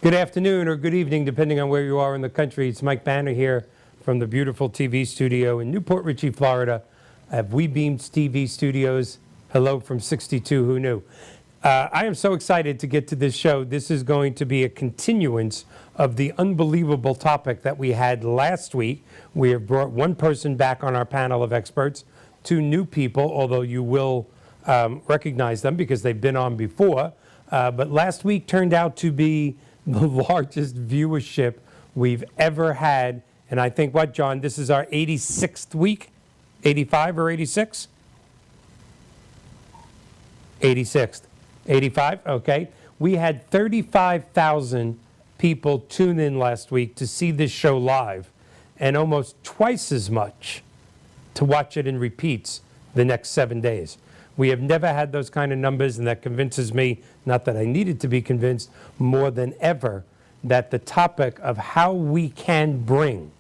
Good afternoon or good evening, depending on where you are in the country. It's Mike Banner here from the beautiful TV studio in Newport Richey, Florida, at WeBeams TV Studios. Hello from 62 Who Knew. I am so excited to get to this show. This is going to be a continuance of the unbelievable topic that we had last week. We have brought one person back on our panel of experts, two new people, although you will recognize them because they've been on before. But last week turned out to be the largest viewership we've ever had. And I think, what, John, this is our 86th week? 85 or 86? 86th. 85? Okay. We had 35,000 people tune in last week to see this show live, and almost twice as much to watch it in repeats the next 7 days. We have never had those kind of numbers, and that convinces me, not that I needed to be convinced, more than ever, that the topic of how we can bring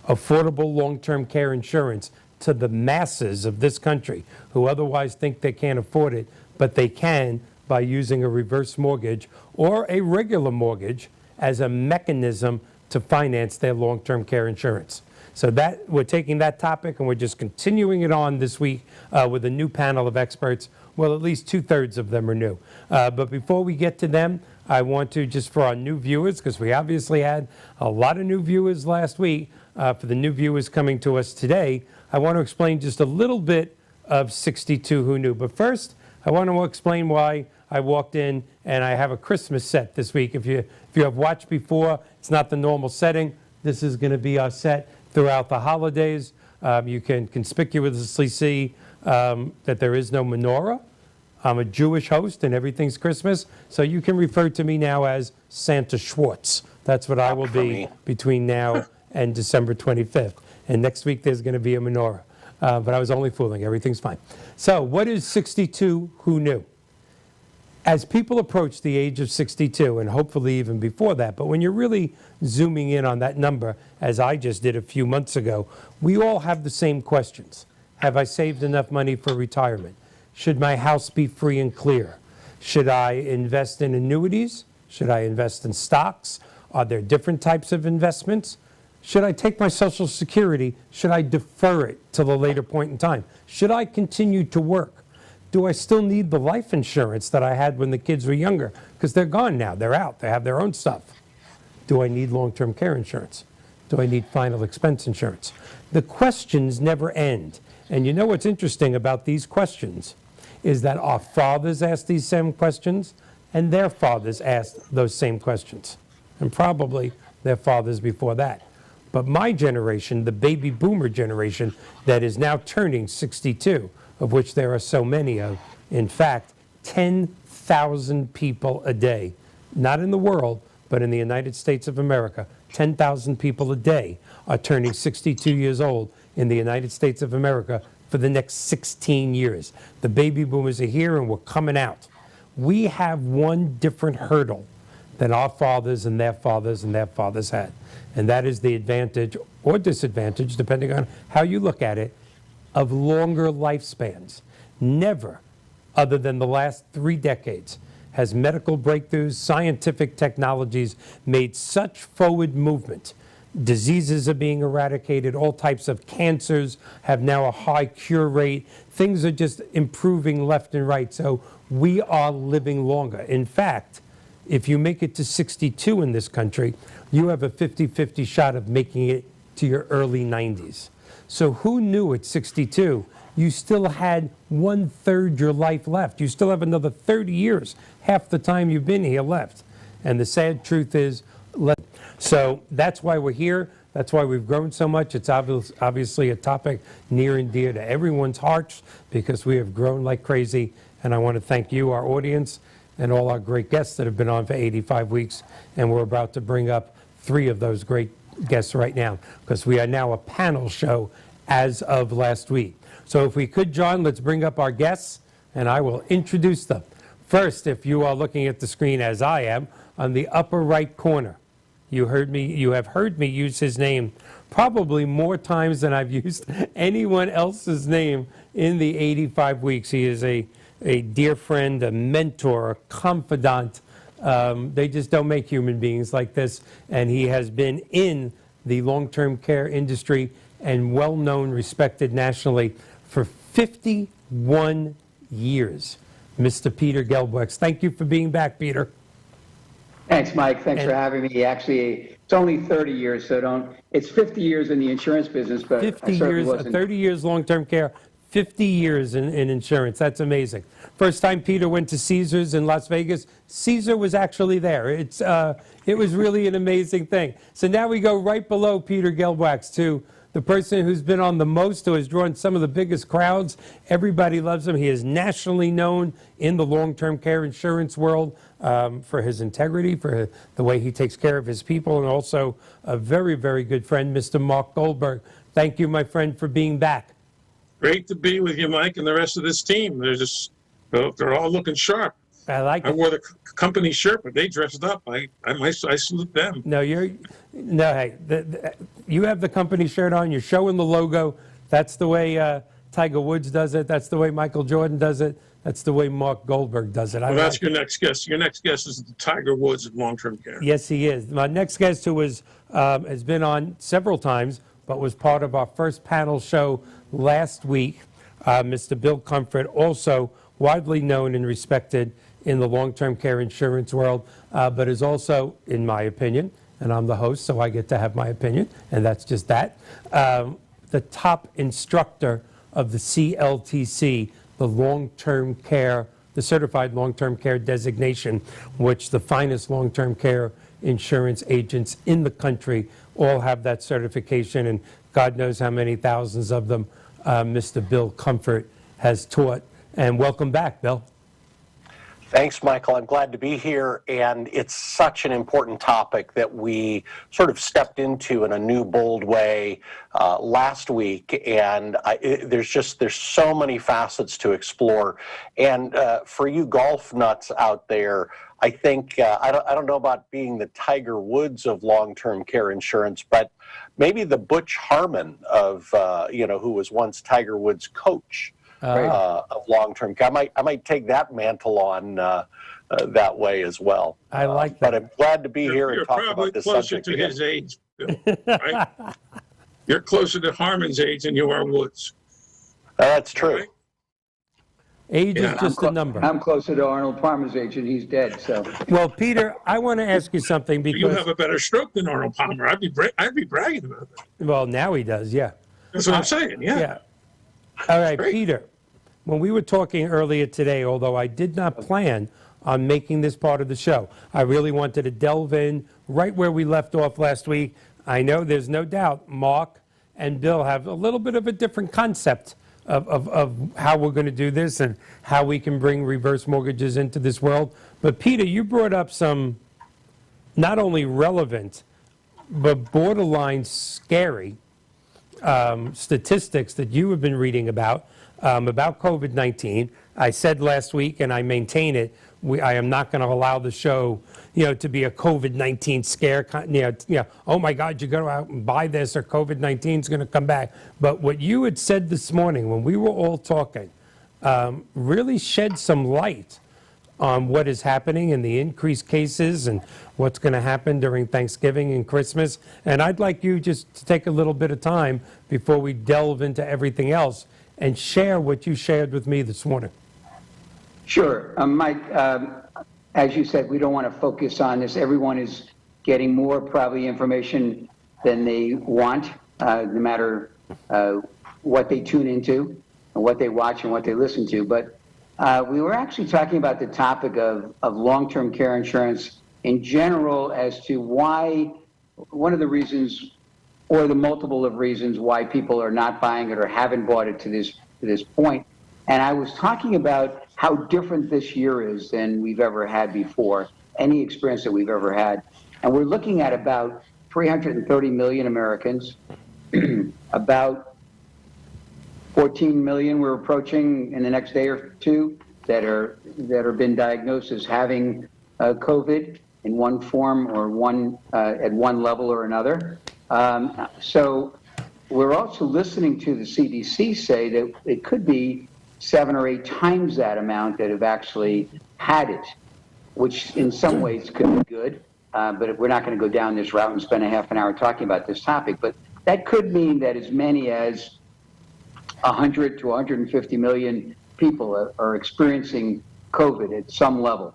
affordable long-term care insurance to the masses of this country who otherwise think they can't afford it, but they can by using a reverse mortgage or a regular mortgage as a mechanism to finance their long-term care insurance. So that we're taking that topic and we're just continuing it on this week with a new panel of experts. Well, at least 2/3 of them are new. But before we get to them, I want to, just for our new viewers, because we obviously had a lot of new viewers last week, for the new viewers coming to us today, I want to explain just a little bit of 62 Who Knew. But first, I want to explain why I walked in and I have a Christmas set this week. If you have watched before, it's not the normal setting. This is going to be our set throughout the holidays. You can conspicuously see that there is no menorah. I'm a Jewish host and everything's Christmas, so you can refer to me now as Santa Schwartz. That's what I will be between now and December 25th. And next week there's going to be a menorah. But I was only fooling. Everything's fine. So what is 62 Who Knew? As people approach the age of 62, and hopefully even before that, but when you're really zooming in on that number, as I just did a few months ago, we all have the same questions. Have I saved enough money for retirement? Should my house be free and clear? Should I invest in annuities? Should I invest in stocks? Are there different types of investments? Should I take my Social Security? Should I defer it till a later point in time? Should I continue to work? Do I still need the life insurance that I had when the kids were younger? Because they're gone now. They're out. They have their own stuff. Do I need long-term care insurance? Do I need final expense insurance? The questions never end. And you know what's interesting about these questions is that our fathers asked these same questions, and their fathers asked those same questions, and probably their fathers before that. But my generation, the baby boomer generation that is now turning 62, of which there are so many of, in fact, 10,000 people a day, not in the world, but in the United States of America, 10,000 people a day are turning 62 years old in the United States of America for the next 16 years. The baby boomers are here and we're coming out. We have one different hurdle than our fathers and their fathers and their fathers had. And that is the advantage or disadvantage, depending on how you look at it, of longer lifespans. Never, other than the last 3 decades, has medical breakthroughs, scientific technologies made such forward movement. Diseases are being eradicated. All types of cancers have now a high cure rate. Things are just improving left and right. So we are living longer. In fact, if you make it to 62 in this country, you have a 50-50 shot of making it to your early 90s. So who knew at 62 you still had 1/3 your life left? You still have another 30 years, half the time you've been here left. And the sad truth is, so that's why we're here. That's why we've grown so much. It's obviously a topic near and dear to everyone's hearts because we have grown like crazy. And I want to thank you, our audience, and all our great guests that have been on for 85 weeks. And we're about to bring up 3 of those great guests right now because we are now a panel show as of last week. So if we could, John, let's bring up our guests and I will introduce them. First, if you are looking at the screen as I am, on the upper right corner, you have heard me use his name probably more times than I've used anyone else's name in the 85 weeks. He is a dear friend, a mentor, a confidant, They just don't make human beings like this. And he has been in the long-term care industry and well-known, respected nationally for 51 years. Mr. Peter Gelbwaks. Thank you for being back, Peter. Thanks, Mike. Thanks for having me. Actually, it's only 30 years, so it's 50 years in the insurance business, but 50 years, 30 years long-term care, 50 years in insurance. That's amazing. First time Peter went to Caesars in Las Vegas, Caesar was actually there. It was really an amazing thing. So now we go right below Peter Gelbwaks to the person who's been on the most, who has drawn some of the biggest crowds. Everybody loves him. He is nationally known in the long-term care insurance world for his integrity, for the way he takes care of his people, and also a very, very good friend, Mr. Mark Goldberg. Thank you, my friend, for being back. Great to be with you, Mike, and the rest of this team. They're all looking sharp. I like it. I wore the company shirt, but they dressed up. I salute them. No, hey, you have the company shirt on. You're showing the logo. That's the way Tiger Woods does it. That's the way Michael Jordan does it. That's the way Mark Goldberg does it. Well, that's your next guest. Your next guest is the Tiger Woods of long-term care. Yes, he is. My next guest, who has been on several times, but was part of our first panel show last week, Mr. Bill Comfort, also widely known and respected in the long-term care insurance world, but is also, in my opinion, and I'm the host, so I get to have my opinion, and that's just that, the top instructor of the CLTC, the long-term care, the certified long-term care designation, which the finest long-term care insurance agents in the country all have that certification, and God knows how many thousands of them Mr. Bill Comfort has taught. And welcome back, Bill. Thanks, Michael. I'm glad to be here, and it's such an important topic that we sort of stepped into in a new, bold way last week, and there's so many facets to explore. And for you golf nuts out there, I think I don't know about being the Tiger Woods of long-term care insurance, but maybe the Butch Harmon of who was once Tiger Woods' coach. Of long-term care. I might take that mantle on that way as well. I like that. But I'm glad to be here and talk about this subject. You're probably closer to his age, Bill, right? You're closer to Harmon's age than you are Woods. That's true. Right? Age is just a number. I'm closer to Arnold Palmer's age, and he's dead. So. Well, Peter, I want to ask you something because you have a better stroke than Arnold Palmer. I'd be bragging about that. Well, now he does. Yeah. That's what I'm saying. Yeah. All right, Peter. When we were talking earlier today, although I did not plan on making this part of the show, I really wanted to delve in right where we left off last week. I know there's no doubt Mark and Bill have a little bit of a different concept of how we're going to do this and how we can bring reverse mortgages into this world. But Peter, you brought up some not only relevant, but borderline scary statistics that you have been reading about COVID-19. I said last week, and I maintain it, I am not going to allow the show, to be a COVID-19 scare. Oh my God, you go out and buy this, or COVID-19 is going to come back. But what you had said this morning when we were all talking really shed some light on what is happening in the increased cases and what's going to happen during Thanksgiving and Christmas. And I'd like you just to take a little bit of time before we delve into everything else and share what you shared with me this morning. Sure. Mike, as you said, we don't want to focus on this. Everyone is getting more probably information than they want, no matter what they tune into and what they watch and what they listen to. But we were actually talking about the topic of long-term care insurance in general as to why, one of the reasons or the multiple of reasons why people are not buying it or haven't bought it to this point. And I was talking about how different this year is than we've ever had before, any experience that we've ever had. And we're looking at about 330 million Americans, about 14 million we're approaching in the next day or two that are been diagnosed as having COVID in one form or at one level or another. So we're also listening to the CDC say that it could be 7 or 8 times that amount that have actually had it. which in some ways could be good, but we're not going to go down this route and spend a half an hour talking about this topic. But that could mean that as many as 100 to 150 million people are experiencing COVID at some level.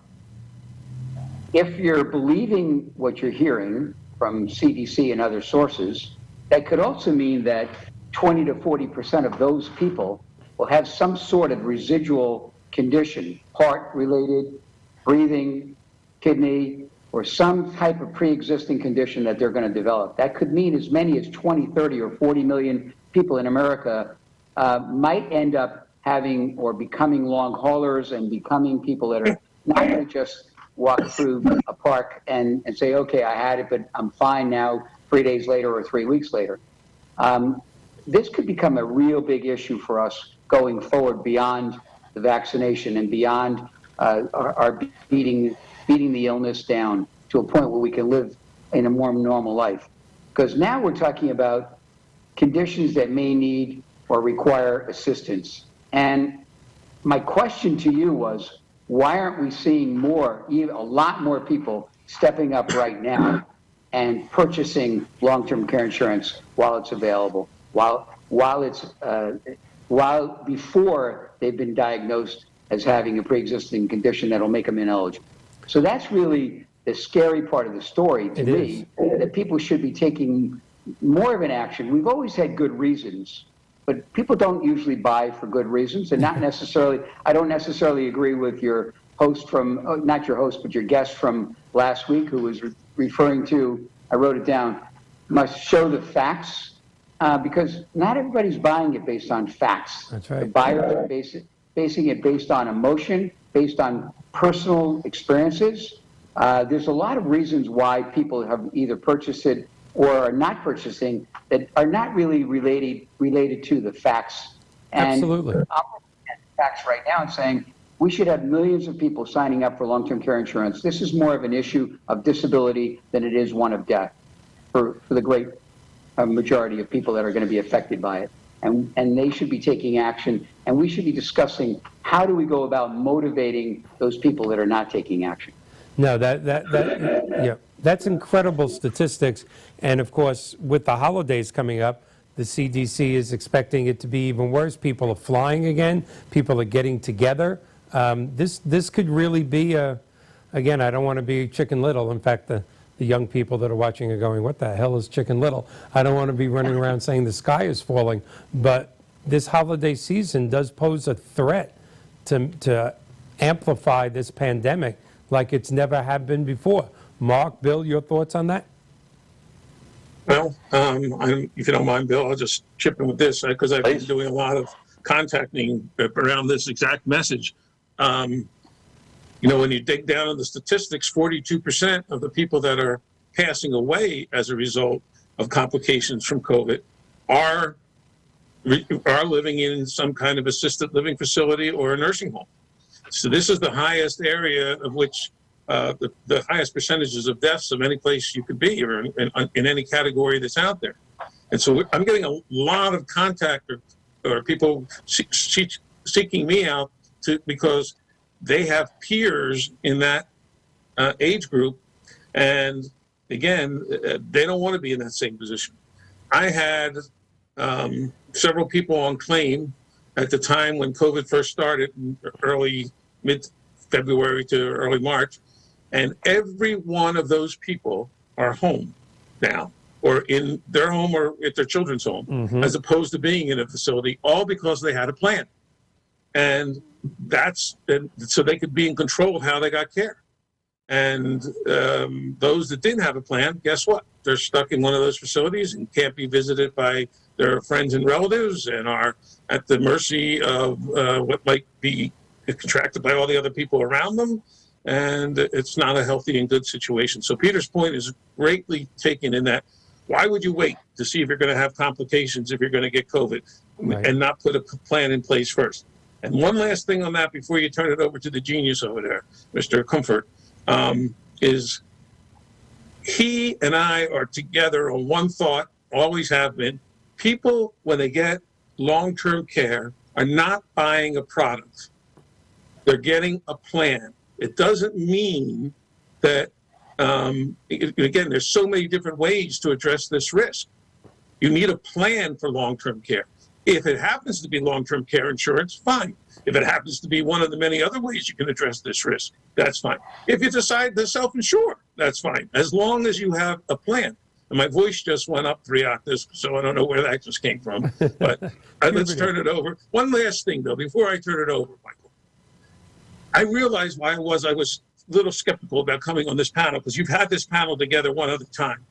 If you're believing what you're hearing from CDC and other sources, that could also mean that 20 to 40% of those people will have some sort of residual condition, heart-related, breathing, kidney, or some type of pre-existing condition that they're going to develop. That could mean as many as 20, 30, or 40 million people in America might end up having or becoming long haulers and becoming people that are not going to just walk through a park and say, okay, I had it, but I'm fine now 3 days later or 3 weeks later. This could become a real big issue for us going forward beyond the vaccination and beyond our beating the illness down to a point where we can live in a more normal life. Because now we're talking about conditions that may need or require assistance. And my question to you was, why aren't we seeing more, even a lot more people stepping up right now and purchasing long-term care insurance while it's available, while before they've been diagnosed as having a pre-existing condition that'll make them ineligible? So that's really the scary part of the story to me, that people should be taking more of an action. We've always had good reasons, but people don't usually buy for good reasons, and not necessarily, I don't necessarily agree with your host from, not your host, but your guest from last week who was referring to, I wrote it down, must show the facts, because not everybody's buying it based on facts. That's right. The buyers are basing it based on emotion, based on personal experiences. There's a lot of reasons why people have either purchased it or are not purchasing that are not really related to the facts. And Absolutely. I'm looking at the facts right now and saying we should have millions of people signing up for long-term care insurance. This is more of an issue of disability than it is one of death for the great majority of people that are going to be affected by it. And they should be taking action, and we should be discussing how do we go about motivating those people that are not taking action. No, yeah, that's incredible statistics. And of course, with the holidays coming up, the CDC is expecting it to be even worse. People are flying again. People are getting together. This could really be again, I don't want to be Chicken Little. In fact, the young people that are watching are going, what the hell is Chicken Little? I don't want to be running around saying the sky is falling. But this holiday season does pose a threat to amplify this pandemic like it's never have been before. Mark, Bill, your thoughts on that? Well, if you don't mind, Bill, I'll just chip in with this because I've been doing a lot of contacting around this exact message. You know, when you dig down on the statistics, 42% of the people that are passing away as a result of complications from COVID are living in some kind of assisted living facility or a nursing home. So this is the highest area of which the highest percentages of deaths of any place you could be or in any category that's out there. And so I'm getting a lot of contact or people seeking me out because they have peers in that age group. And again, they don't want to be in that same position. I had several people on claim at the time when COVID first started, mid-February to early March, and every one of those people are home now, or in their home or at their children's home, as opposed to being in a facility, all because they had a plan. And so they could be in control of how they got care. And those that didn't have a plan, guess what? They're stuck in one of those facilities and can't be visited by their friends and relatives and are at the mercy of what might be contracted by all the other people around them. And it's not a healthy and good situation. So Peter's point is greatly taken in that why would you wait to see if you're going to have complications if you're going to get COVID and not put a plan in place first? And one last thing on that before you turn it over to the genius over there, Mr. Comfort, is he and I are together on one thought, always have been. People, when they get long-term care, are not buying a product. They're getting a plan. It doesn't mean that, again, there's so many different ways to address this risk. You need a plan for long-term care. If it happens to be long-term care insurance, fine. If it happens to be one of the many other ways you can address this risk, that's fine. If you decide to self-insure, that's fine, as long as you have a plan. And my voice just went up 3 octaves, so I don't know where that just came from. But let's turn it over. One last thing, though, before I turn it over, Michael. I realized why I was a little skeptical about coming on this panel, because you've had this panel together one other time,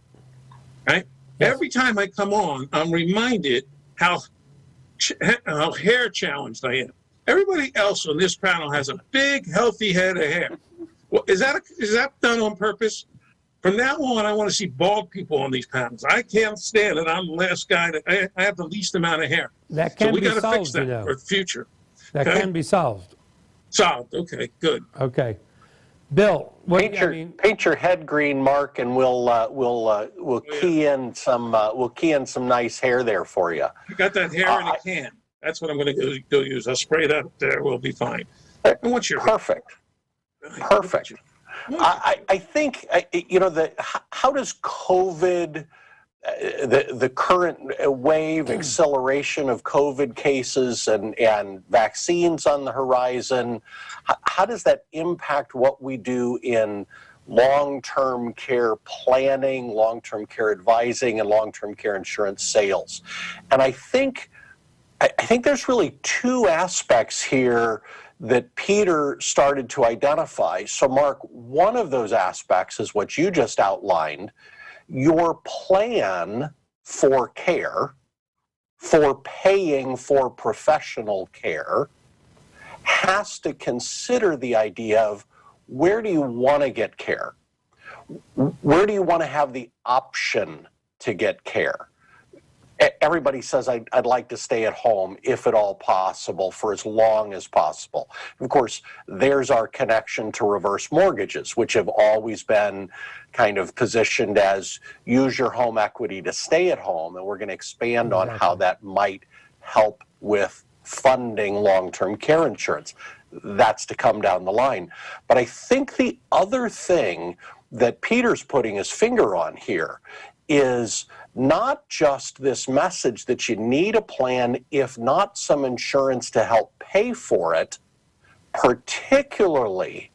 right? Yes. Every time I come on, I'm reminded how hair challenged I am. Everybody else on this panel has a big, healthy head of hair. Well, is that done on purpose? From now on, I want to see bald people on these panels. I can't stand it. I'm the last guy I have the least amount of hair. That can be solved, we got to fix that for the future. That can be solved. Solved. Okay, good. Okay. Bill, paint your head green, Mark, and we'll key in some nice hair there for you. You got that hair in a can. That's what I'm going to go use. I'll spray that up there. We'll be fine. And what's your perfect? Perfect. I think how does COVID, the current wave, acceleration of COVID cases and vaccines on the horizon, how does that impact what we do in long-term care planning, long-term care advising, and long-term care insurance sales? And I think there's really two aspects here that Peter started to identify. So Mark, one of those aspects is what you just outlined. Your plan for care, for paying for professional care, has to consider the idea of where do you want to get care? Where do you want to have the option to get care? Everybody says, I'd like to stay at home if at all possible for as long as possible. Of course, there's our connection to reverse mortgages, which have always been kind of positioned as use your home equity to stay at home. And we're going to expand on how that might help with funding long-term care insurance. That's to come down the line. But I think the other thing that Peter's putting his finger on here is not just this message that you need a plan, if not some insurance to help pay for it, particularly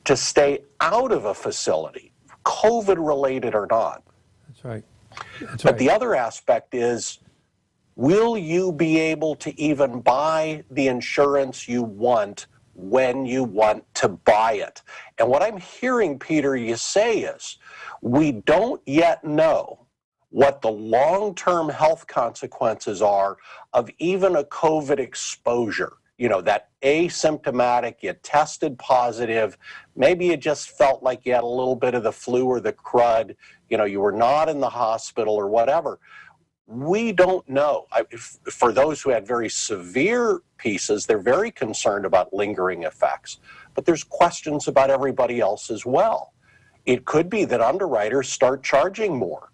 to stay out of a facility, COVID-related or not. That's right. But the other aspect is, will you be able to even buy the insurance you want when you want to buy it? And what I'm hearing, Peter, you say is, we don't yet know what the long-term health consequences are of even a COVID exposure. You know, that asymptomatic, you tested positive, maybe you just felt like you had a little bit of the flu or the crud, you know, you were not in the hospital or whatever. We don't know. For those who had very severe pieces, they're very concerned about lingering effects. But there's questions about everybody else as well. It could be that underwriters start charging more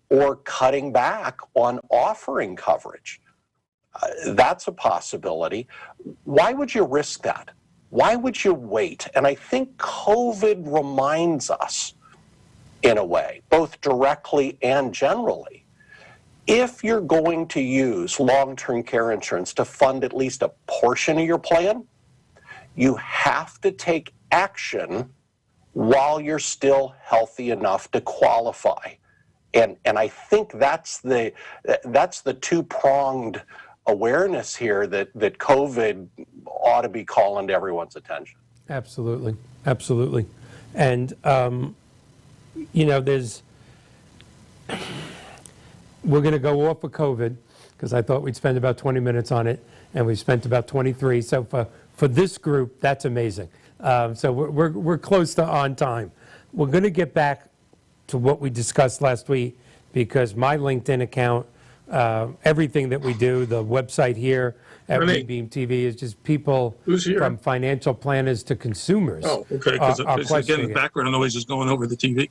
or cutting back on offering coverage. That's a possibility. Why would you risk that? Why would you wait? And I think COVID reminds us, in a way, both directly and generally, if you're going to use long-term care insurance to fund at least a portion of your plan, you have to take action while you're still healthy enough to qualify. And I think that's the two-pronged awareness here that COVID ought to be calling to everyone's attention. Absolutely, absolutely. And, you know, we're going to go off of COVID because I thought we'd spend about 20 minutes on it, and we spent about 23. So for this group, that's amazing. So we're close to on time. We're going to get back to what we discussed last week, because my LinkedIn account, everything that we do, the website here at Beam TV is just people from financial planners to consumers. Oh, okay. Because again, the background noise is going over the TV.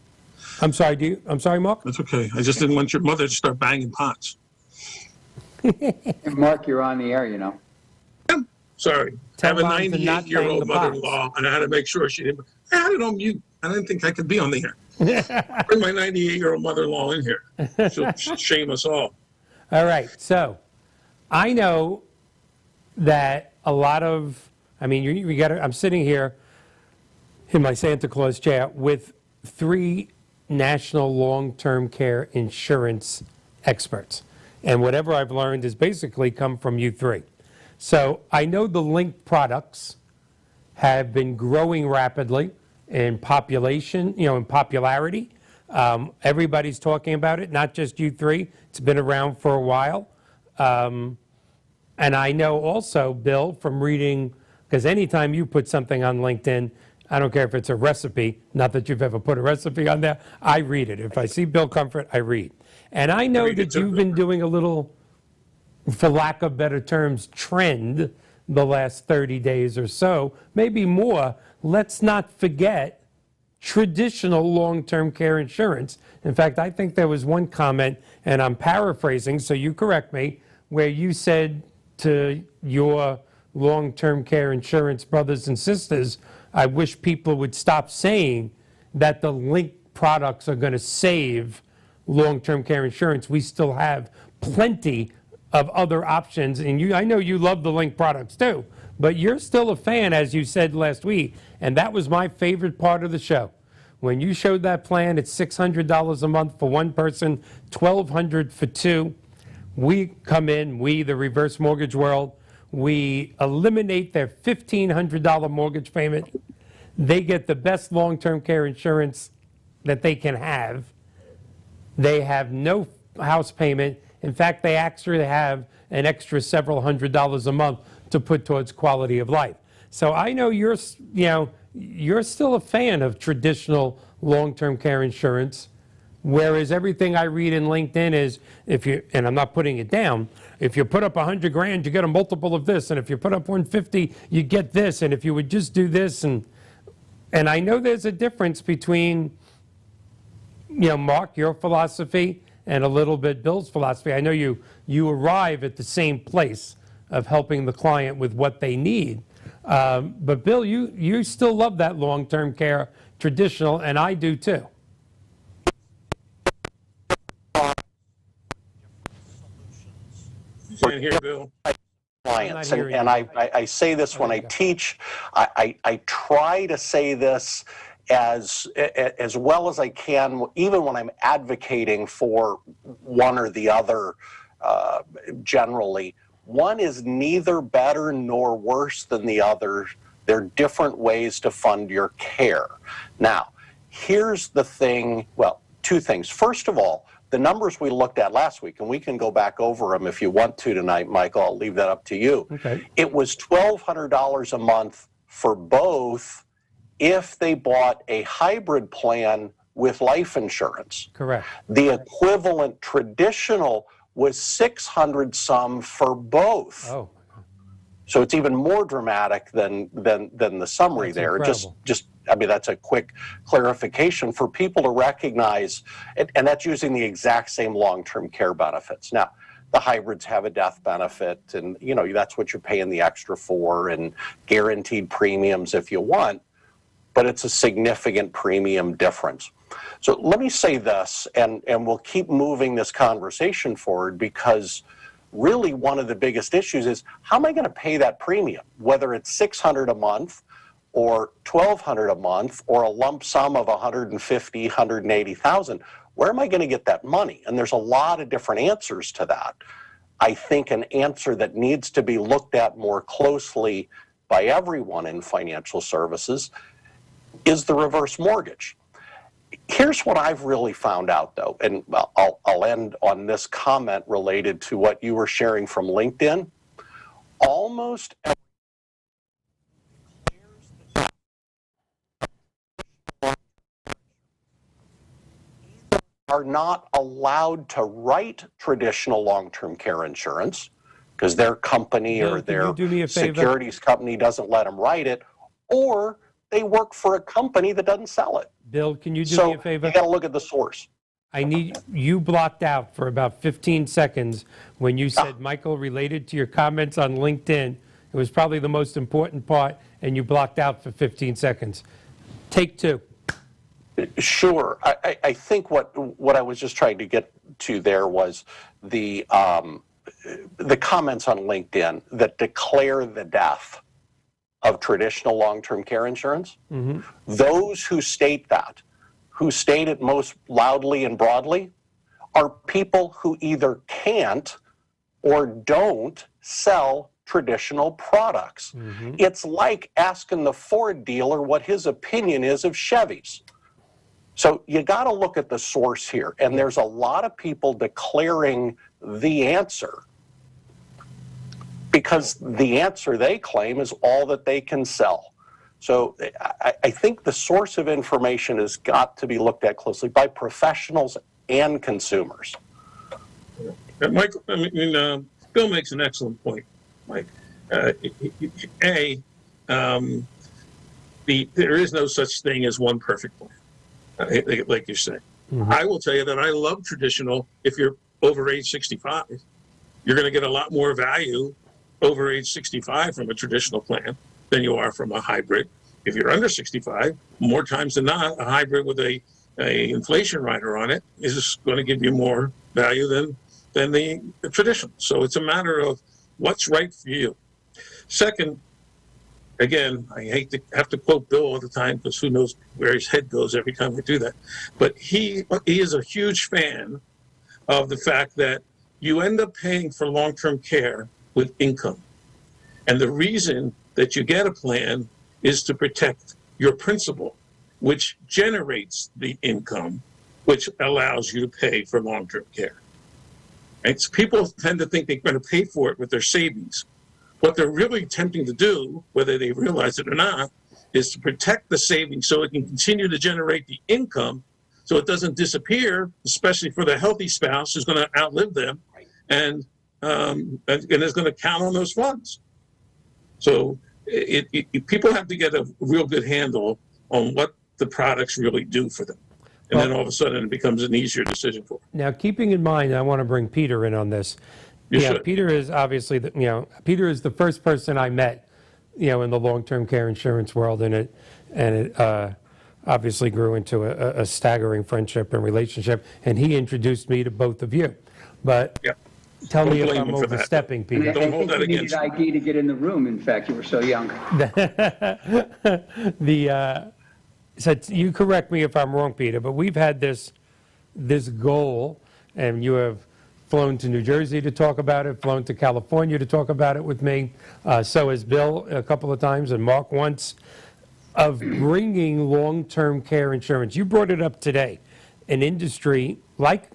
I'm sorry, Mark? That's okay. I just didn't want your mother to start banging pots. Mark, you're on the air, you know. Sorry. I have a moms to not bang 98-year-old the pots. mother-in-law, and I had to make sure she didn't. I had it on mute. I didn't think I could be on the air. Bring my 98-year-old mother-in-law in here. She'll shame us all. All right. So I know that a lot of, I mean, you got. I'm sitting here in my Santa Claus chair with 3 national long-term care insurance experts. And whatever I've learned has basically come from you 3. So I know the linked products have been growing rapidly in population, in popularity. Everybody's talking about it, not just you 3. It's been around for a while. And I know also, Bill, from reading, because anytime you put something on LinkedIn, I don't care if it's a recipe, not that you've ever put a recipe on there, I read it. If I see Bill Comfort, I read. And I know that you've been doing a little, for lack of better terms, trend the last 30 days or so, maybe more. Let's not forget traditional long-term care insurance. In fact, I think there was one comment, and I'm paraphrasing, so you correct me, where you said to your long-term care insurance brothers and sisters, I wish people would stop saying that the linked products are going to save long-term care insurance. We still have plenty of other options. And I know you love the linked products too, but you're still a fan, as you said last week. And that was my favorite part of the show. When you showed that plan, it's $600 a month for one person, $1,200 for 2. We come in, the reverse mortgage world, we eliminate their $1,500 mortgage payment. They get the best long-term care insurance that they can have. They have no house payment. In fact, they actually have an extra several $100s a month to put towards quality of life. So I know you're still a fan of traditional long-term care insurance, whereas everything I read in LinkedIn is, and I'm not putting it down, if you put up $100,000, you get a multiple of this, and if you put up 150, you get this, and if you would just do this, and I know there's a difference between, Mark, your philosophy, and a little bit Bill's philosophy. I know you arrive at the same place of helping the client with what they need. But Bill, you still love that long-term care traditional, and I do too. Can't hear Bill. Clients, and I say this when I teach. I try to say this as well as I can, even when I'm advocating for one or the other. Generally, one is neither better nor worse than the other. They're different ways to fund your care. Now, here's the thing. Well, 2 things. First of all, the numbers we looked at last week, and we can go back over them if you want to tonight, Michael. I'll leave that up to you. Okay. It was $1,200 a month for both if they bought a hybrid plan with life insurance. Correct. The equivalent traditional was $600 some for both. Oh. So it's even more dramatic than the summary there. Incredible. Just I mean, that's a quick clarification for people to recognize, and that's using the exact same long-term care benefits. Now, the hybrids have a death benefit, and that's what you're paying the extra for, and guaranteed premiums if you want, but it's a significant premium difference. So let me say this, and we'll keep moving this conversation forward, because really one of the biggest issues is, how am I going to pay that premium? Whether it's $600 a month or $1,200 a month or a lump sum of $150,000, $180,000, where am I going to get that money? And there's a lot of different answers to that. I think an answer that needs to be looked at more closely by everyone in financial services is the reverse mortgage. Here's what I've really found out, though, and I'll end on this comment related to what you were sharing from LinkedIn. Almost every are not allowed to write traditional long-term care insurance because their company or their securities company doesn't let them write it, or they work for a company that doesn't sell it. Bill, can you do me a favor? You got to look at the source. I need you blocked out for about 15 seconds when you said, Michael, related to your comments on LinkedIn, It was probably the most important part, and you blocked out for 15 seconds. Take two. Sure. I think what I was just trying to get to there was the comments on LinkedIn that declare the death of traditional long-term care insurance. Mm-hmm. Those who state that, who state it most loudly and broadly, are people who either can't or don't sell traditional products. Mm-hmm. It's like asking the Ford dealer what his opinion is of Chevys. So you got to look at the source here, and there's a lot of people declaring the answer because the answer they claim is all that they can sell. So I think the source of information has got to be looked at closely by professionals and consumers. And Michael, Bill makes an excellent point, Mike. There is no such thing as one perfect plan, like you're saying. Mm-hmm. I will tell you that I love traditional. If you're over age 65, you're going to get a lot more value over age 65 from a traditional plan than you are from a hybrid. If you're under 65, more times than not, a hybrid with a inflation rider on it is going to give you more value than the traditional. So it's a matter of what's right for you. Second, again, I hate to have to quote Bill all the time because who knows where his head goes every time we do that. But he is a huge fan of the fact that you end up paying for long-term care with income. And the reason that you get a plan is to protect your principal, which generates the income, which allows you to pay for long-term care. Right? So people tend to think they're going to pay for it with their savings. What they're really attempting to do, whether they realize it or not, is to protect the savings so it can continue to generate the income so it doesn't disappear, especially for the healthy spouse who's going to outlive them and is going to count on those funds. So people have to get a real good handle on what the products really do for them. And then all of a sudden it becomes an easier decision for them. Now, keeping in mind, I want to bring Peter in on this. Peter is obviously, Peter is the first person I met, in the long-term care insurance world, and it obviously grew into a staggering friendship and relationship, and he introduced me to both of you. But tell me if I'm overstepping, Peter. Don't hold that against you. You needed ID to get in the room, in fact, you were so young. So you correct me if I'm wrong, Peter, but we've had this goal, and you have flown to New Jersey to talk about it, flown to California to talk about it with me. So has Bill a couple of times, and Mark once, of bringing long-term care insurance. You brought it up today, an industry like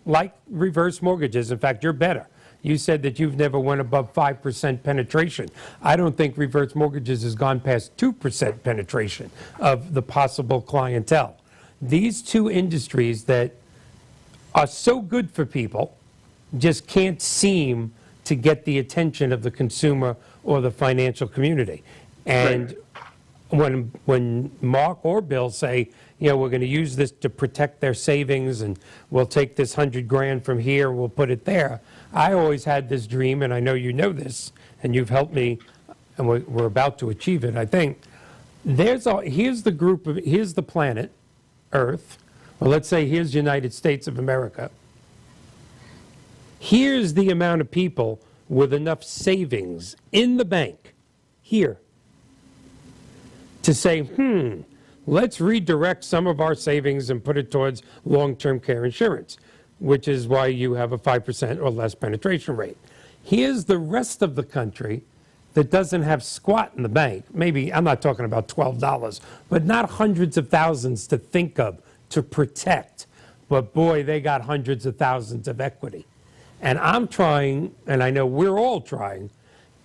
reverse mortgages. In fact, you're better. You said that you've never went above 5% penetration. I don't think reverse mortgages has gone past 2% penetration of the possible clientele. These two industries that are so good for people just can't seem to get the attention of the consumer or the financial community. And when Mark or Bill say, we're going to use this to protect their savings and we'll take this $100,000 from here, we'll put it there. I always had this dream, and I know you know this, and you've helped me, and we're about to achieve it, I think. Here's the planet, Earth. Well, let's say here's the United States of America. Here's the amount of people with enough savings in the bank here to say, let's redirect some of our savings and put it towards long-term care insurance, which is why you have a 5% or less penetration rate. Here's the rest of the country that doesn't have squat in the bank. Maybe, I'm not talking about $12, but not hundreds of thousands to think of to protect. But boy, they got hundreds of thousands of equity. And I'm trying, and I know we're all trying,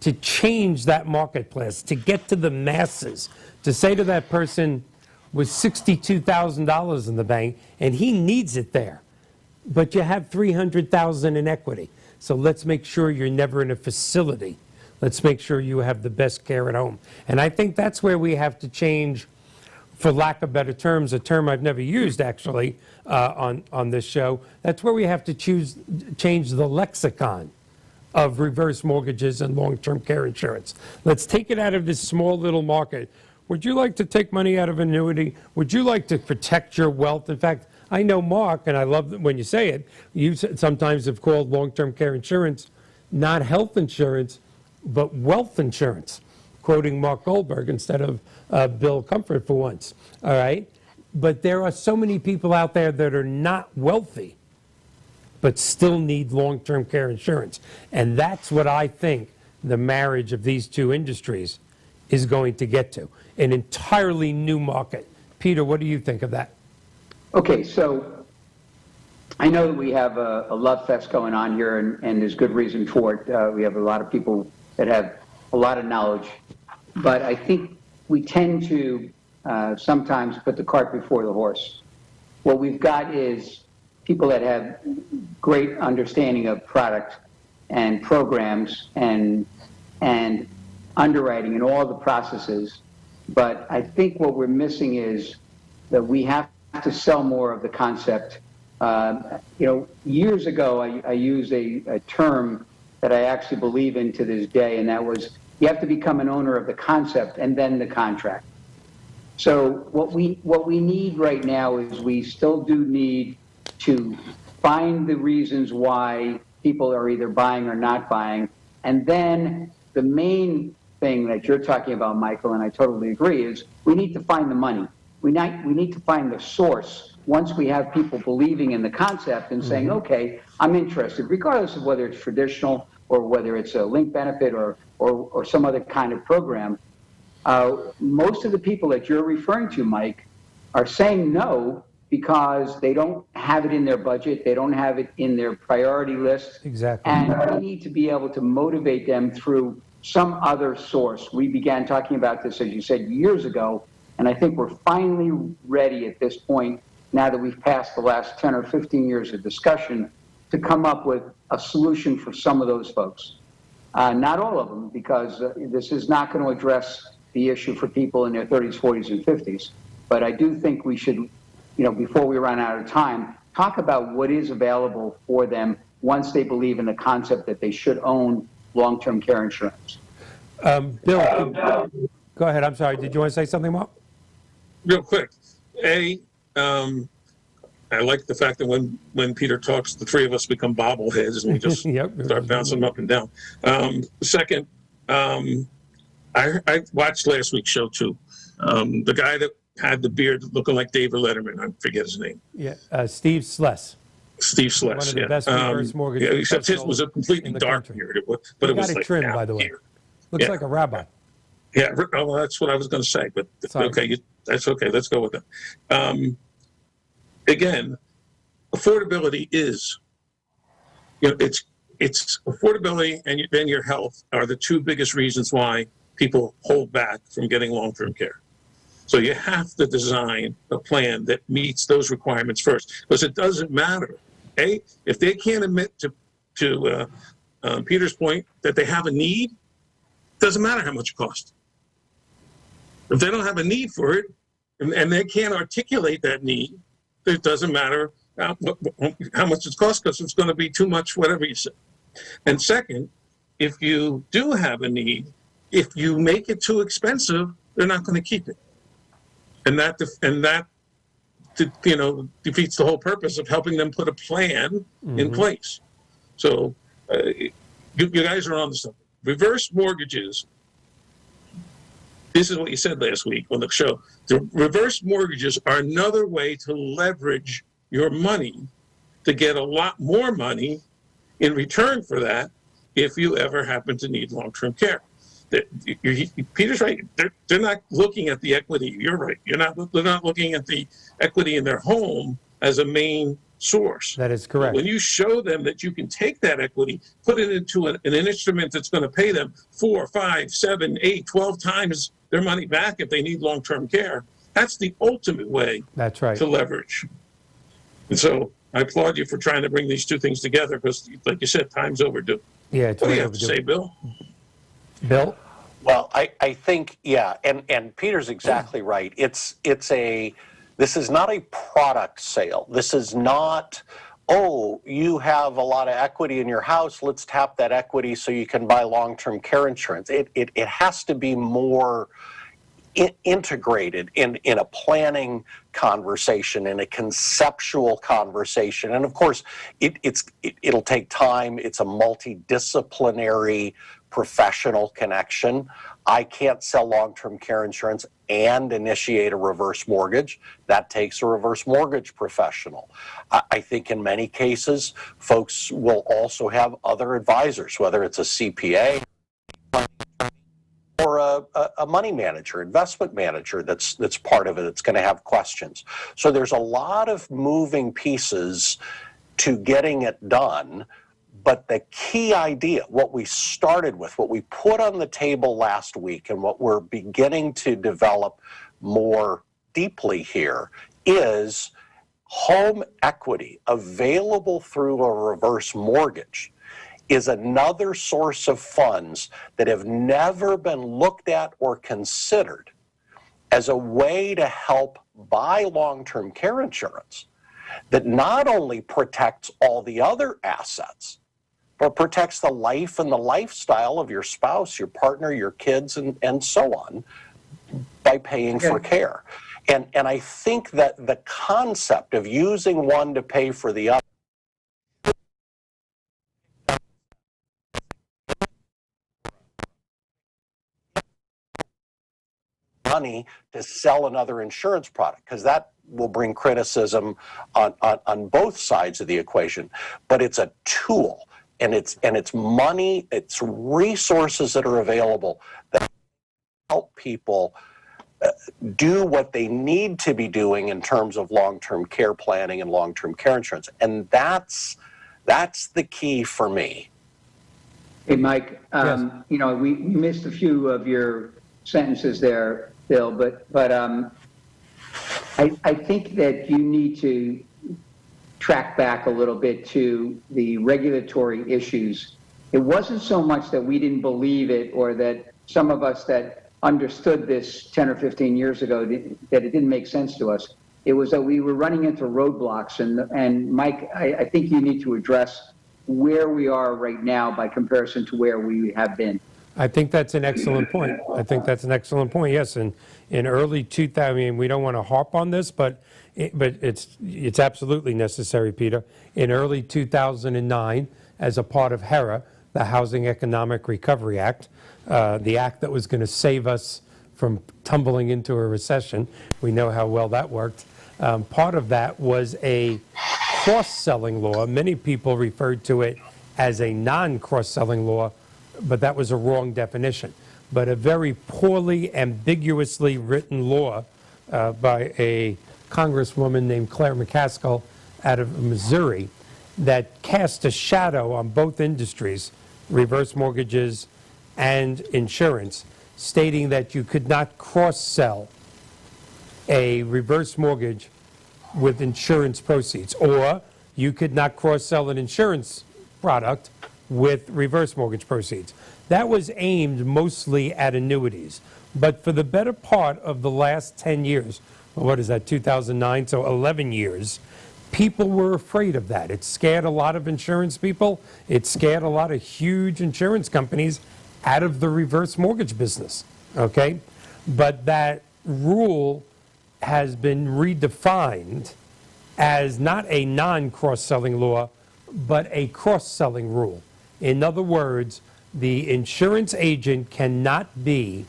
to change that marketplace, to get to the masses, to say to that person with $62,000 in the bank, and he needs it there, but you have $300,000 in equity. So let's make sure you're never in a facility. Let's make sure you have the best care at home. And I think that's where we have to change, for lack of better terms, a term I've never used actually on this show. That's where we have to change the lexicon of reverse mortgages and long-term care insurance. Let's take it out of this small little market. Would you like to take money out of annuity? Would you like to protect your wealth? In fact, I know Mark, and I love that when you say it, you sometimes have called long-term care insurance not health insurance, but wealth insurance, quoting Mark Goldberg instead of Bill Comfort for once, all right? But there are so many people out there that are not wealthy, but still need long-term care insurance. And that's what I think the marriage of these two industries is going to get to, an entirely new market. Peter, what do you think of that? Okay, so I know that we have a love fest going on here, and there's good reason for it. We have a lot of people that have a lot of knowledge, but I think we tend to sometimes put the cart before the horse. What we've got is people that have great understanding of product and programs and underwriting and all the processes, but I think what we're missing is that we have to sell more of the concept. Years ago, I used a term that I actually believe in to this day, and that was you have to become an owner of the concept and then the contract. So what we need right now is we still do need to find the reasons why people are either buying or not buying, and then the main thing that you're talking about, Michael, and I totally agree, is we need to find the money. We need to find the source. Once we have people believing in the concept and saying, okay, I'm interested, regardless of whether it's traditional or whether it's a linked benefit or some other kind of program, most of the people that you're referring to, Mike, are saying no because they don't have it in their budget, they don't have it in their priority list. Exactly. And we need to be able to motivate them through some other source. We began talking about this, as you said, years ago, and I think we're finally ready at this point, now that we've passed the last 10 or 15 years of discussion, to come up with a solution for some of those folks. Not all of them, because this is not going to address the issue for people in their 30s, 40s, and 50s. But I do think we should, before we run out of time, talk about what is available for them once they believe in the concept that they should own long-term care insurance. Bill, go ahead. I'm sorry. Did you want to say something, Mark? Real quick. I like the fact that when Peter talks, the three of us become bobbleheads and we just start bouncing them up and down. Second, I watched last week's show too. The guy that had the beard looking like David Letterman, I forget his name. Yeah, Steve Sless. Steve Sless, one of the best reverse mortgage except his was a completely dark beard, but it was like trimmed, by the way. Here. Looks like a rabbi. Yeah, well, that's what I was going to say, but sorry. Okay, that's okay. Let's go with it. Again, affordability is, it's affordability and then your health are the two biggest reasons why people hold back from getting long-term care. So you have to design a plan that meets those requirements first, because it doesn't matter. If they can't admit to Peter's point that they have a need, it doesn't matter how much it costs. If they don't have a need for it and they can't articulate that need, it doesn't matter how much it costs, because it's going to be too much, whatever you say. And second, if you do have a need, if you make it too expensive, they're not going to keep it. And that defeats the whole purpose of helping them put a plan in place. So you guys are on the stuff. Reverse mortgages. This is what you said last week on the show. The reverse mortgages are another way to leverage your money to get a lot more money in return for that if you ever happen to need long-term care. Peter's right. They're not looking at the equity. You're right. They're not looking at the equity in their home as a main source. That is correct. When you show them that you can take that equity, put it into an instrument that's going to pay them 4, 5, 7, 8, 12 times their money back if they need long-term care, that's the ultimate way that's right. to leverage. And so I applaud you for trying to bring these two things together, because, like you said, time's overdue. Yeah, it's what do you have to say, Bill? Bill? Well, I think, yeah, and Peter's exactly right. This is not a product sale. This is not oh, you have a lot of equity in your house, let's tap that equity so you can buy long-term care insurance. It has to be more integrated in a planning conversation, in a conceptual conversation. And of course, it'll take time. It's a multidisciplinary professional connection. I can't sell long-term care insurance and initiate a reverse mortgage. That takes a reverse mortgage professional. I think in many cases, folks will also have other advisors, whether it's a CPA or a money manager, investment manager that's part of it, that's going to have questions. So there's a lot of moving pieces to getting it done. But the key idea, what we started with, what we put on the table last week, and what we're beginning to develop more deeply here, is home equity available through a reverse mortgage is another source of funds that have never been looked at or considered as a way to help buy long-term care insurance that not only protects all the other assets, but protects the life and the lifestyle of your spouse, your partner, your kids, and so on, by paying for care. And I think that the concept of using one to pay for the other money to sell another insurance product, because that will bring criticism on both sides of the equation. But it's a tool. And it's money, it's resources that are available that help people do what they need to be doing in terms of long-term care planning and long-term care insurance. And that's the key for me. Hey, Mike, Yes. you know, we missed a few of your sentences there, Bill, but I think that you need to track back a little bit to the regulatory issues. It wasn't so much that we didn't believe it, or that some of us that understood this 10 or 15 years ago, that it didn't make sense to us. It was that we were running into roadblocks. And Mike, I think you need to address where we are right now by comparison to where we have been. I think that's an excellent point. Yes, in early 2000, I mean, we don't want to harp on this, but it's absolutely necessary, Peter. In early 2009, as a part of HERA, the Housing Economic Recovery Act, the act that was going to save us from tumbling into a recession, we know how well that worked. Part of that was a cross-selling law. Many people referred to it as a non-cross-selling law, but that was a wrong definition. But a very poorly, ambiguously written law by a congresswoman named Claire McCaskill out of Missouri that cast a shadow on both industries, reverse mortgages and insurance, stating that you could not cross-sell a reverse mortgage with insurance proceeds, or you could not cross-sell an insurance product with reverse mortgage proceeds. That was aimed mostly at annuities. But for the better part of the last 10 years, what is that, 2009, so 11 years, people were afraid of that. It scared a lot of insurance people. It scared a lot of huge insurance companies out of the reverse mortgage business, okay? But that rule has been redefined as not a non-cross-selling law, but a cross-selling rule. In other words, the insurance agent cannot be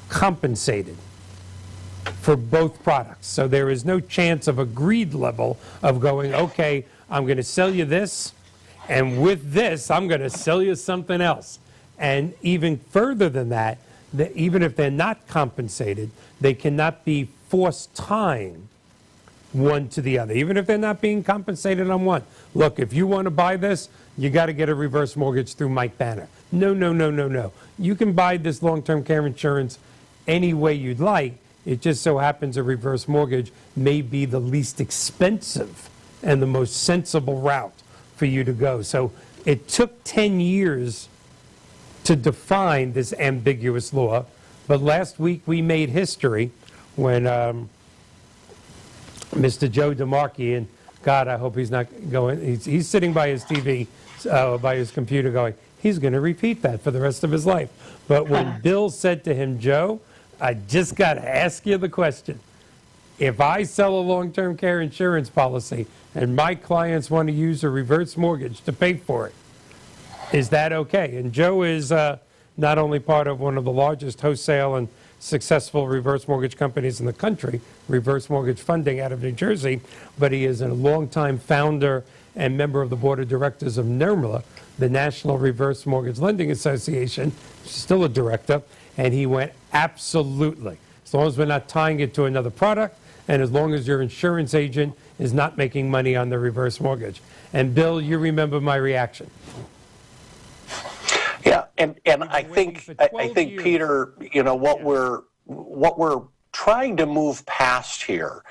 compensated for both products. So there is no chance of a greed level of going, okay, I'm going to sell you this, and with this, I'm going to sell you something else. And even further than that, even if they're not compensated, they cannot be forced tying one to the other, even if they're not being compensated on one. Look, if you want to buy this, you got to get a reverse mortgage through Mike Banner. No, no, no, no, no. You can buy this long-term care insurance any way you'd like. It just so happens a reverse mortgage may be the least expensive and the most sensible route for you to go. So it took 10 years to define this ambiguous law, but last week we made history when Mr. Joe DeMarchi, and God, I hope he's not going. He's sitting by his TV, by his computer going, he's going to repeat that for the rest of his life. But when Bill said to him, Joe, I just got to ask you the question. If I sell a long-term care insurance policy and my clients want to use a reverse mortgage to pay for it, is that okay? And Joe is not only part of one of the largest wholesale and successful reverse mortgage companies in the country, Reverse Mortgage Funding out of New Jersey, but he is a longtime founder and member of the board of directors of NMLS, the National Reverse Mortgage Lending Association, still a director, and he went absolutely. As long as we're not tying it to another product, and as long as your insurance agent is not making money on the reverse mortgage. And Bill, you remember my reaction. Yeah, and I think Peter, you know, what we're trying to move past here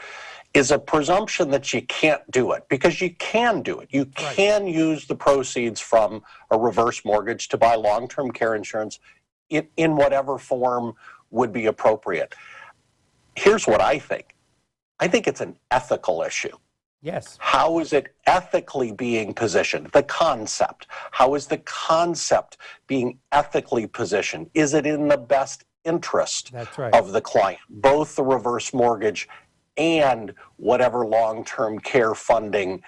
is a presumption that you can't do it, because you can do it. You can use the proceeds from a reverse mortgage to buy long-term care insurance in whatever form would be appropriate. Here's what I think. I think it's an ethical issue. Yes. How is it ethically being positioned? The concept. How is the concept being ethically positioned? Is it in the best interest of the client, both the reverse mortgage and whatever long-term care funding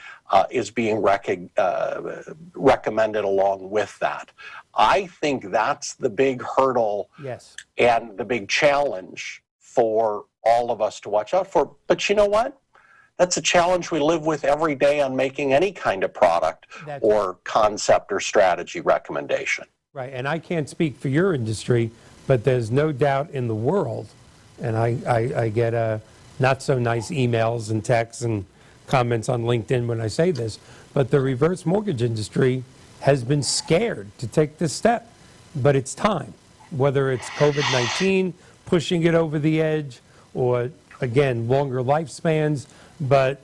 is being recommended along with that? I think that's the big hurdle and the big challenge for all of us to watch out for. But you know what? That's a challenge we live with every day on making any kind of product or concept or strategy recommendation. Right, and I can't speak for your industry, but there's no doubt in the world, and I get not so nice emails and texts and comments on LinkedIn when I say this, but the reverse mortgage industry has been scared to take this step. But it's time, whether it's COVID-19 pushing it over the edge or, again, longer lifespans. But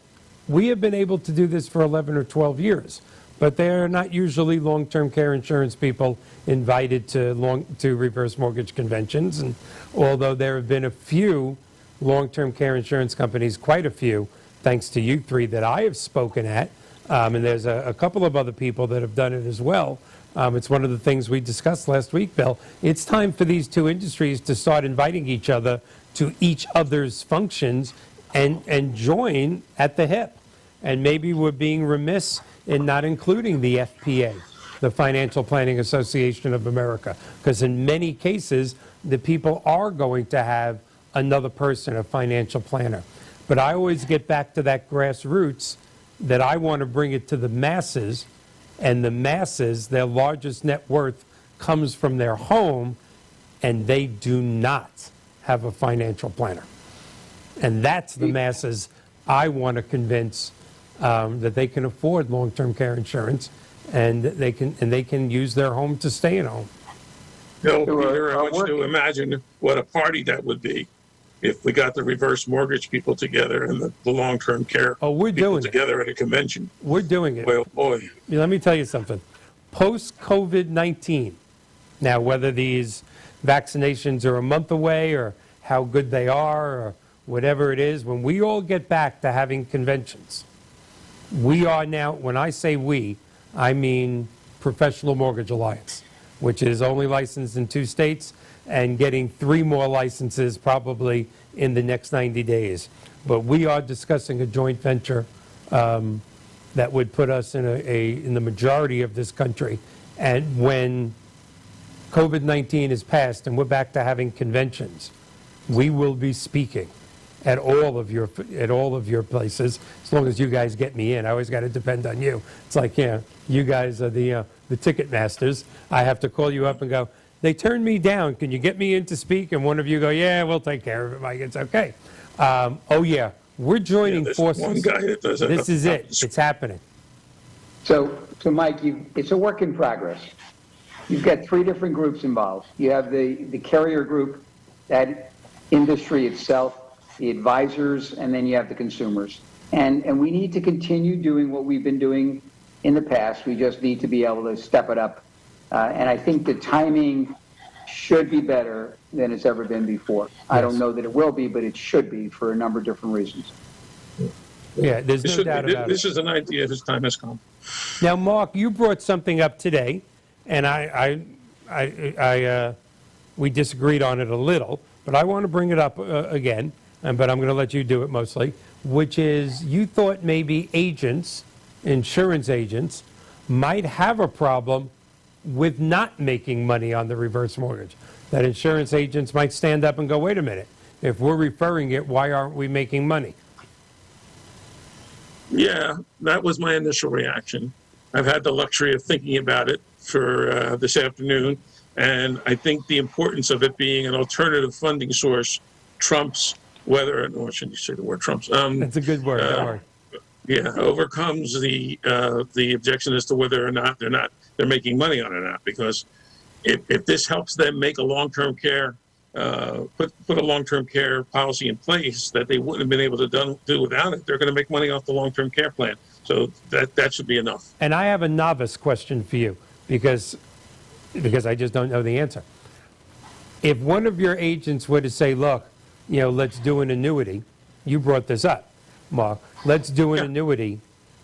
we have been able to do this for 11 or 12 years. But they're not usually long-term care insurance people invited to reverse mortgage conventions. And although there have been a few long-term care insurance companies, quite a few, thanks to you three that I have spoken at, and there's a couple of other people that have done it as well. It's one of the things we discussed last week, Bill. It's time for these two industries to start inviting each other to each other's functions and join at the hip. And maybe we're being remiss in not including the FPA, the Financial Planning Association of America, because in many cases, the people are going to have another person, a financial planner. But I always get back to that grassroots, that I want to bring it to the masses, and the masses, their largest net worth comes from their home, and they do not have a financial planner. And that's the masses I want to convince that they can afford long-term care insurance, and they can use their home to stay at home. No, Peter, I want you to imagine what a party that would be if we got the reverse mortgage people together and the long-term care people together at a convention. We're doing it. Well, boy. Let me tell you something. Post-COVID-19, now whether these vaccinations are a month away or how good they are or whatever it is, when we all get back to having conventions, we are now, when I say we, I mean Professional Mortgage Alliance, which is only licensed in 2 states and getting 3 more licenses probably in the next 90 days. But we are discussing a joint venture that would put us in the majority of this country. And when COVID-19 is passed and we're back to having conventions, we will be speaking at all of your places, as long as you guys get me in. I always got to depend on you. It's like, yeah, you guys are the ticket masters. I have to call you up and go, they turned me down. Can you get me in to speak? And one of you go, yeah, we'll take care of it, Mike. It's okay. Oh, yeah. We're joining forces. One guy that does it. This is it. It's happening. So Mike, it's a work in progress. You've got 3 different groups involved. You have the carrier group, that industry itself, the advisors, and then you have the consumers. And we need to continue doing what we've been doing in the past. We just need to be able to step it up. And I think the timing should be better than it's ever been before. Yes. I don't know that it will be, but it should be for a number of different reasons. Yeah, there's no doubt about it. This is an idea. His time has come. Now, Mark, you brought something up today, and we disagreed on it a little, but I want to bring it up again, but I'm going to let you do it mostly, which is you thought maybe agents, insurance agents, might have a problem with not making money on the reverse mortgage. That insurance agents might stand up and go, wait a minute, if we're referring it, why aren't we making money? Yeah, that was my initial reaction. I've had the luxury of thinking about it for this afternoon, and I think the importance of it being an alternative funding source trumps whether, or shouldn't you say the word trumps? That's a good word, don't worry. Yeah, overcomes the objection as to whether or not they're making money on it or not. Because if this helps them make a long-term care, put a long-term care policy in place that they wouldn't have been able to do without it, they're going to make money off the long-term care plan. So that should be enough. And I have a novice question for you because I just don't know the answer. If one of your agents were to say, look, let's do an annuity, you brought this up, Mark, let's do an annuity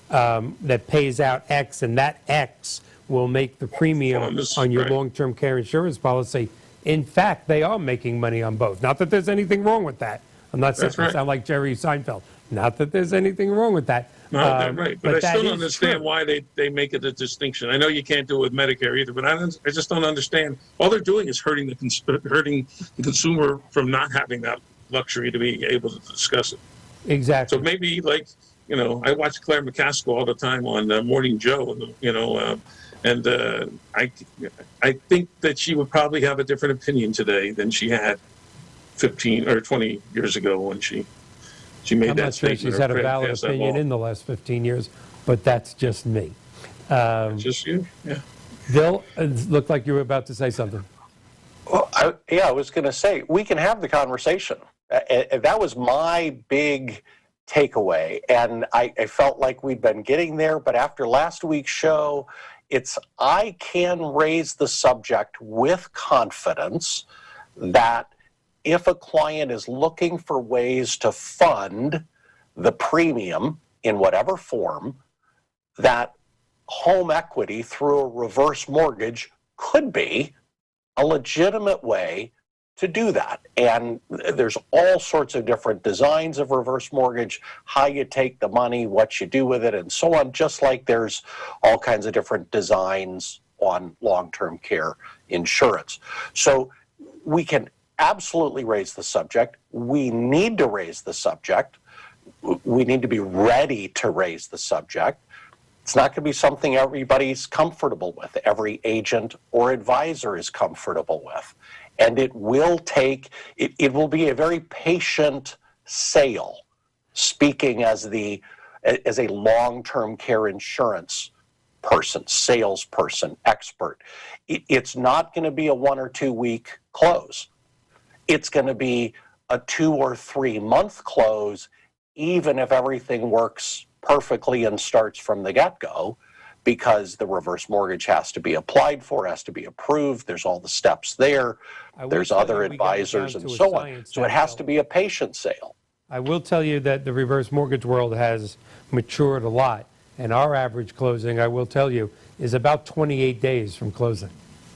that pays out X, and that X will make the premium on your long-term care insurance policy. In fact, they are making money on both. Not that there's anything wrong with that. I'm not saying I sound like Jerry Seinfeld. Not that there's anything wrong with that. No, that's right. But I still don't understand why they make it a distinction. I know you can't do it with Medicare either, but I just don't understand. All they're doing is hurting the consumer from not having that luxury to be able to discuss it. Exactly. So maybe, I watch Claire McCaskill all the time on Morning Joe, and I think that she would probably have a different opinion today than she had 15 or 20 years ago when she made that statement. I'm not sure she's had a valid opinion in the last 15 years, but that's just me. Just you? Yeah. Bill, it looked like you were about to say something. Well, I was going to say, we can have the conversation. That was my big takeaway, and I felt like we'd been getting there, but after last week's show, I can raise the subject with confidence that if a client is looking for ways to fund the premium in whatever form, that home equity through a reverse mortgage could be a legitimate way to do that. And there's all sorts of different designs of reverse mortgage, how you take the money, what you do with it, and so on, just like there's all kinds of different designs on long-term care insurance. So we can absolutely raise the subject. We need to raise the subject. We need to be ready to raise the subject. It's not going to be something everybody's comfortable with, every agent or advisor is comfortable with. And it will will be a very patient sale, speaking as a long-term care insurance person, salesperson, expert. It's not going to be a 1 or 2 week close. It's going to be a 2 or 3 month close, even if everything works perfectly and starts from the get-go, because the reverse mortgage has to be applied for, has to be approved. There's all the steps there. There's other advisors and so on. So it has to be a patient sale. I will tell you that the reverse mortgage world has matured a lot, and our average closing, I will tell you, is about 28 days from closing.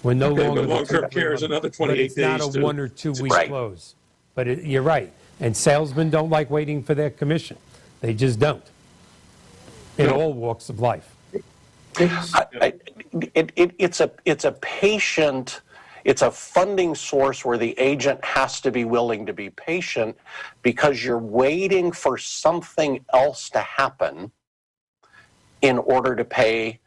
We're no longer long-term care is another 28 days. But it's not a 1 or 2 week close. But you're right. And salesmen don't like waiting for their commission. They just don't. In all walks of life. It's a patient, it's a funding source where the agent has to be willing to be patient because you're waiting for something else to happen in order to pay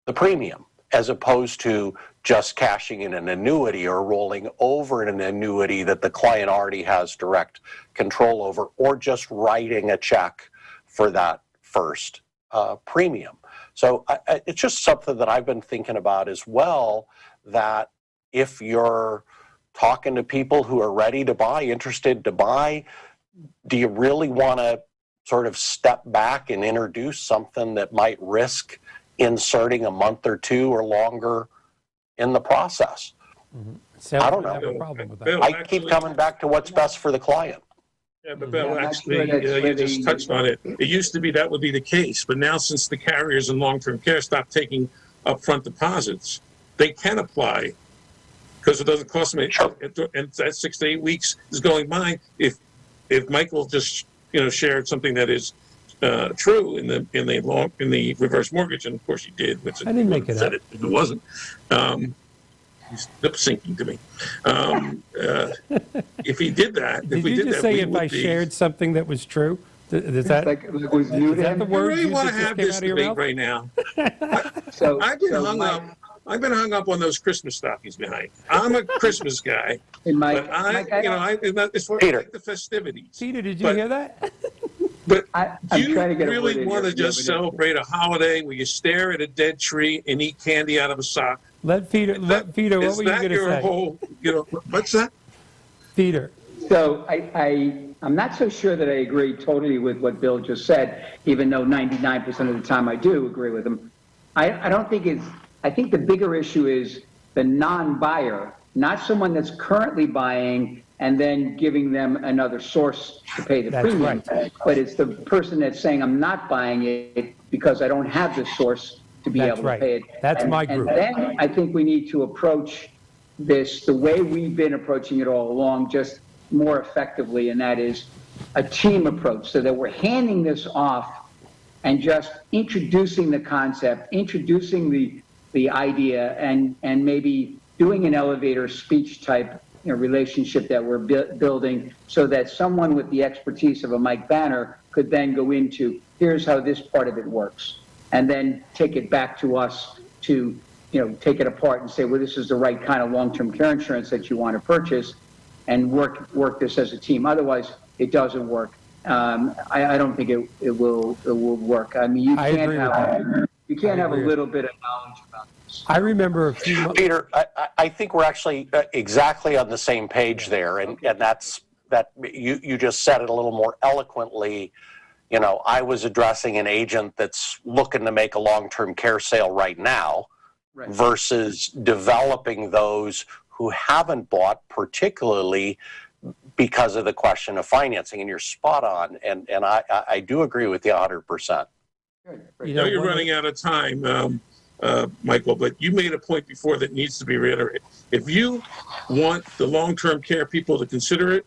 the premium, as opposed to just cashing in an annuity or rolling over an annuity that the client already has direct control over, or just writing a check for that first premium. So it's just something that I've been thinking about as well, that if you're talking to people who are ready to buy, interested to buy, do you really want to sort of step back and introduce something that might risk inserting a month or 2 or longer in the process? Mm-hmm. I don't know. Have a problem with that. Bill, I keep coming back to what's best for the client. Yeah, but Bill, I'm not actually, sure that's you where just the- touched on it. It used to be that would be the case, but now since the carriers in long-term care stopped taking upfront deposits, they can apply because it doesn't cost them. Sure. And that 6 to 8 weeks is going by. If Michael just shared something that is true in the reverse mortgage, and of course he did, which I didn't make it up. if it wasn't. He's lip syncing to me. If he did that, Did if we you did just that, say we if would I be. shared something that was true? Is that, Like, it was new is to that the him. I word really you want to just have came this out of your debate mouth? right now. So, I've been so hung Mike- up. I've been hung up on those Christmas stockings behind. I'm a Christmas guy, And Mike, but I, Mike, I- it's for Peter. like the festivities. Peter, did you But- hear that? But I'm do you trying to get a word really in want to here. just Yeah, but celebrate a holiday where you stare at a dead tree and eat candy out of a sock? Let Peter, what Is were you that going to your say? whole, what's that? Peter, So I'm not so sure that I agree totally with what Bill just said, even though 99% of the time I do agree with him. I don't think I think the bigger issue is the non-buyer, not someone that's currently buying and then giving them another source to pay the That's premium. right. But it's the person that's saying, I'm not buying it because I don't have the source to be That's able right. to pay it. That's my group. And then I think we need to approach this the way we've been approaching it all along, just more effectively, and that is a team approach, so that we're handing this off and just introducing the concept, introducing the idea, and maybe doing an elevator speech type relationship that we're building, so that someone with the expertise of a Mike Banner could then go into, here's how this part of it works, and then take it back to us to take it apart and say, well, this is the right kind of long-term care insurance that you want to purchase, and work this as a team. Otherwise, it doesn't work. I don't think it will work. I mean, I agree with you can't have a agree. little bit of knowledge about this. I remember a few months. Peter, I think we're actually exactly on the same page there, and that's that you just said it a little more eloquently. I was addressing an agent that's looking to make a long-term care sale right now, Right. versus developing those who haven't bought, particularly because of the question of financing. And you're spot on, and I do agree with you 100%. Good. I know you're running out of time, Michael, but you made a point before that needs to be reiterated. If you want the long-term care people to consider it,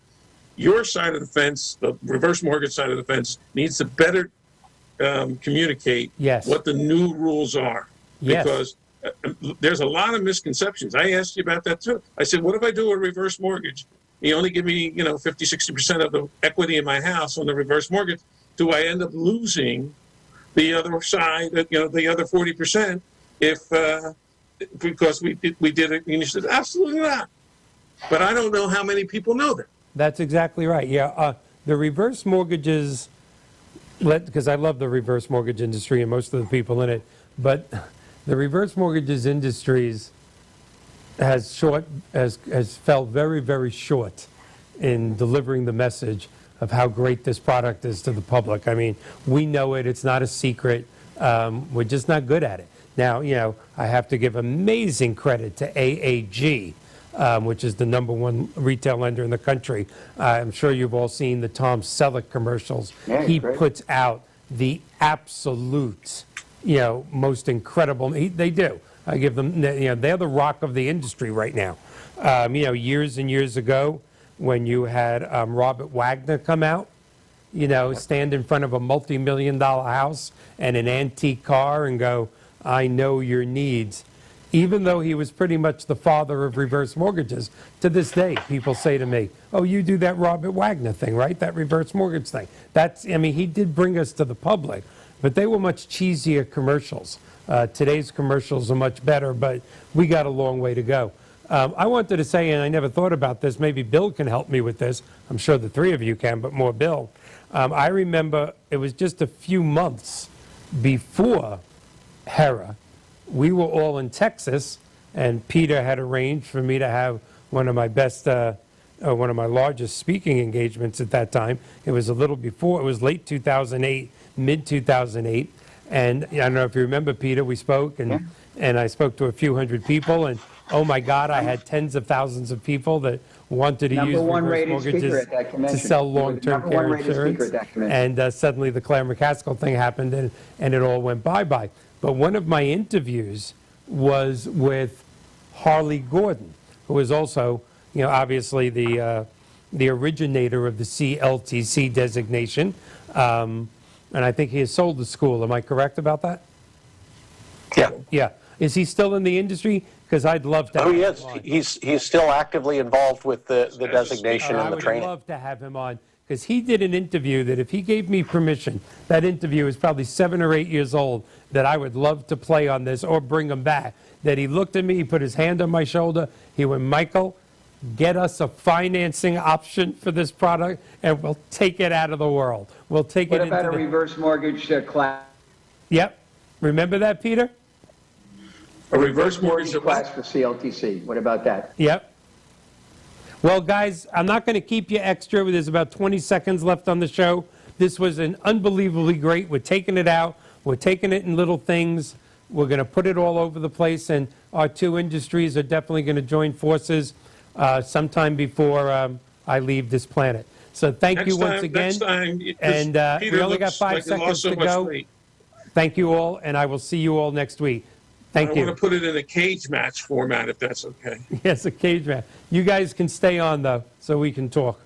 your side of the fence, the reverse mortgage side of the fence, needs to better communicate Yes. what the new rules are. Yes. Because there's a lot of misconceptions. I asked you about that too. I said, what if I do a reverse mortgage? You only give me, 50, 60% of the equity in my house on the reverse mortgage. Do I end up losing the other side, the other 40% because we did it? And you said, absolutely not. But I don't know how many people know that. That's exactly right. Yeah, the reverse mortgages, because I love the reverse mortgage industry and most of the people in it, but the reverse mortgages industries has fell very, very short in delivering the message of how great this product is to the public. I mean, we know it. It's not a secret. We're just not good at it. Now, I have to give amazing credit to AAG, which is the #1 retail lender in the country. I'm sure you've all seen the Tom Selleck commercials. Yeah, He great. puts out the absolute, most incredible. They do. I give them. They're the rock of the industry right now. Years and years ago, when you had Robert Wagner come out, stand in front of a multi-million-dollar house and an antique car and go, "I know your needs." Even though he was pretty much the father of reverse mortgages, to this day, people say to me, "Oh, you do that Robert Wagner thing, right? That reverse mortgage thing." He did bring us to the public, but they were much cheesier commercials. Today's commercials are much better, but we got a long way to go. I wanted to say, and I never thought about this, maybe Bill can help me with this. I'm sure the three of you can, but more Bill. I remember it was just a few months before HERA. We were all in Texas, and Peter had arranged for me to have one of my largest speaking engagements at that time. It was a little before, it was late 2008, mid 2008. And I don't know if you remember, Peter, we spoke, and I spoke to a few hundred people, and oh my God, I had tens of thousands of people that wanted to Number use one reverse rated speaker mortgages at that to convention. sell You were the long-term number care one rated speaker insurance. at that convention. And suddenly the Claire McCaskill thing happened and it all went bye-bye. But one of my interviews was with Harley Gordon, who is also, obviously the originator of the CLTC designation. And I think he has sold the school. Am I correct about that? Yeah. Yeah. Is he still in the industry? Because I'd love to. Oh, he have is. him on. He's still actively involved with the designation I and the would training. love to have him on because he did an interview that if he gave me permission, that interview is probably 7 or 8 years old, that I would love to play on this or bring him back. That he looked at me, he put his hand on my shoulder, he went, Michael, get us a financing option for this product and we'll take it out of the world. We'll take What it about a into the... reverse mortgage class? Yep. Remember that, Peter? A reverse mortgage Class for CLTC. What about that? Yep. Well, guys, I'm not going to keep you extra. There's about 20 seconds left on the show. This was an unbelievably great. We're taking it out. We're taking it in little things. We're going to put it all over the place, and our two industries are definitely going to join forces sometime before I leave this planet. So thank you once again. Next time, And Peter we only got looks 5 like he lost seconds so to much go. weight. Thank you all, and I will see you all next week. Thank I you. want to put it in a cage match format, if that's okay. Yes, a cage match. You guys can stay on, though, so we can talk.